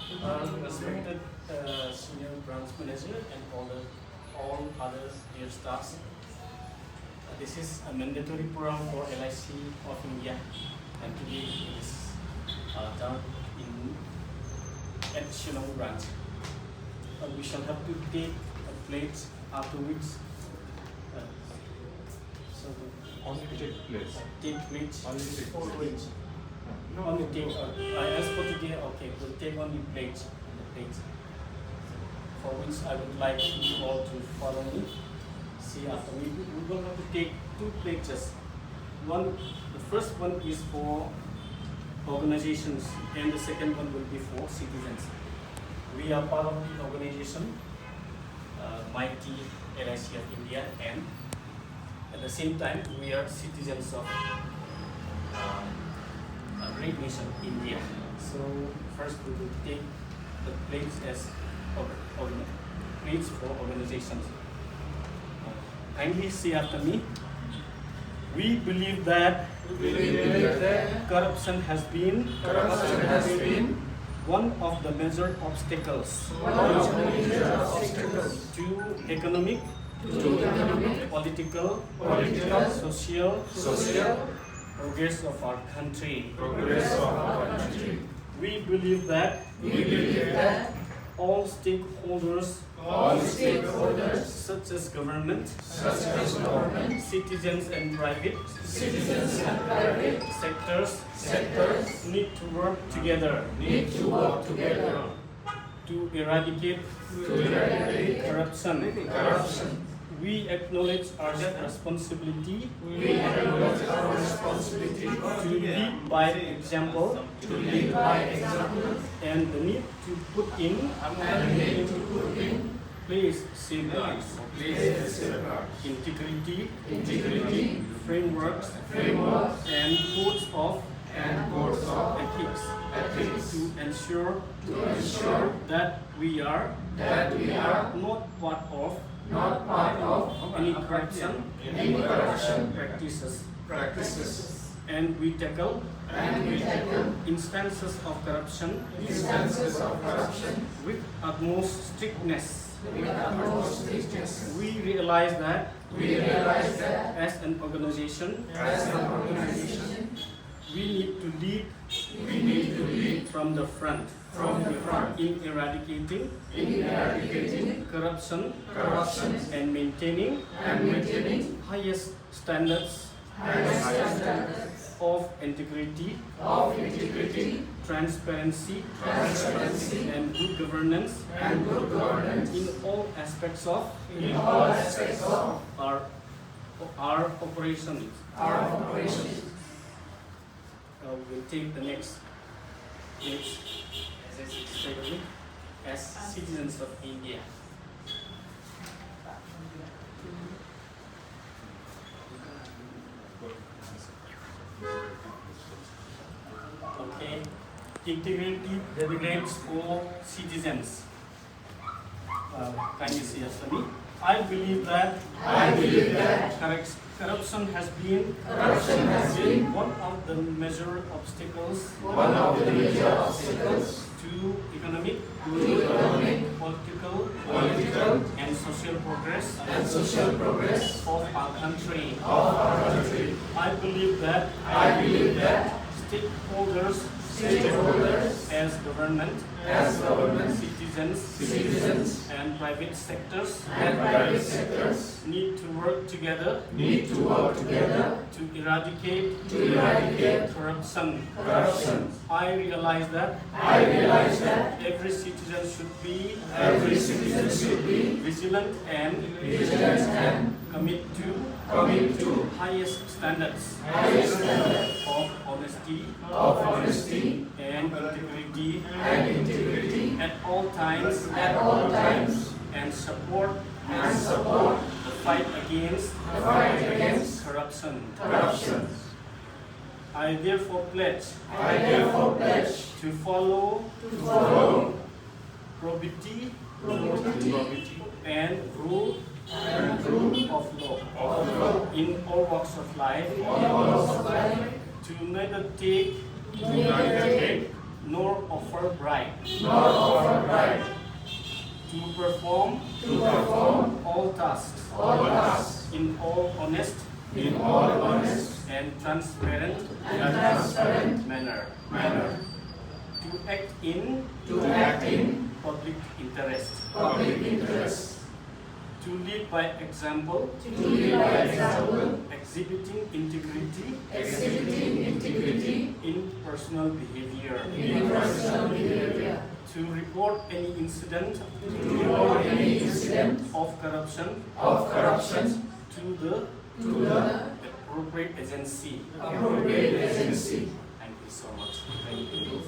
Respected senior branch manager and all other dear staffs. This is a mandatory program for LIC of India, and today it is done in additional branch. We shall have to take a plate afterwards. So Only take place. take plate Only take for plate. which only take. I asked for today. Okay, we'll take only plates. The plates. For which I would like you all to follow me. See after me. We will have to take 2 plates. The first one is for organizations, and the second one will be for citizens. We are part of the organization, Mighty LIC of India, and at the same time we are citizens of a great nation, India. So first we will take the plates as plates for organizations. Kindly say after me. We believe that corruption has been one of the major obstacles to economic, political, social progress of our country. We believe that all stakeholders, such as government, citizens and private sectors, need to work together to eradicate corruption. We acknowledge our responsibility to lead by example, and the need to put in place safeguards, integrity, frameworks, and codes of ethics to ensure that we are not part of any corruption practices, and we tackle instances of corruption with utmost strictness. We realize that as an organization, we need to lead from the front in eradicating corruption and maintaining highest standards of integrity, transparency, and good governance in all aspects of our operations. We'll take the next statement as citizens of India. Okay, integrity delegates for citizens. Can you see after me? I believe that corruption has been one of the major obstacles to economic, political, and social progress of our country. I believe that stakeholders as government, citizens, and private sectors need to work together to eradicate corruption. I realize that every citizen should be vigilant and commit to highest standards of honesty and integrity at all times, and support the fight against corruption. I therefore pledge to follow probity and rule of law in all walks of life, to neither take nor offer bribe. nor offer bribe, To perform to perform all tasks all tasks in all honest in all honest and transparent and transparent manner. manner, To act in to act in public interest. public interest, To lead by example, to lead by example, exhibiting integrity exhibiting integrity in personal behavior. in personal behavior, To report any incident to report any incident of corruption of corruption to the to the appropriate agency. appropriate agency. Thank you so much. Thank you.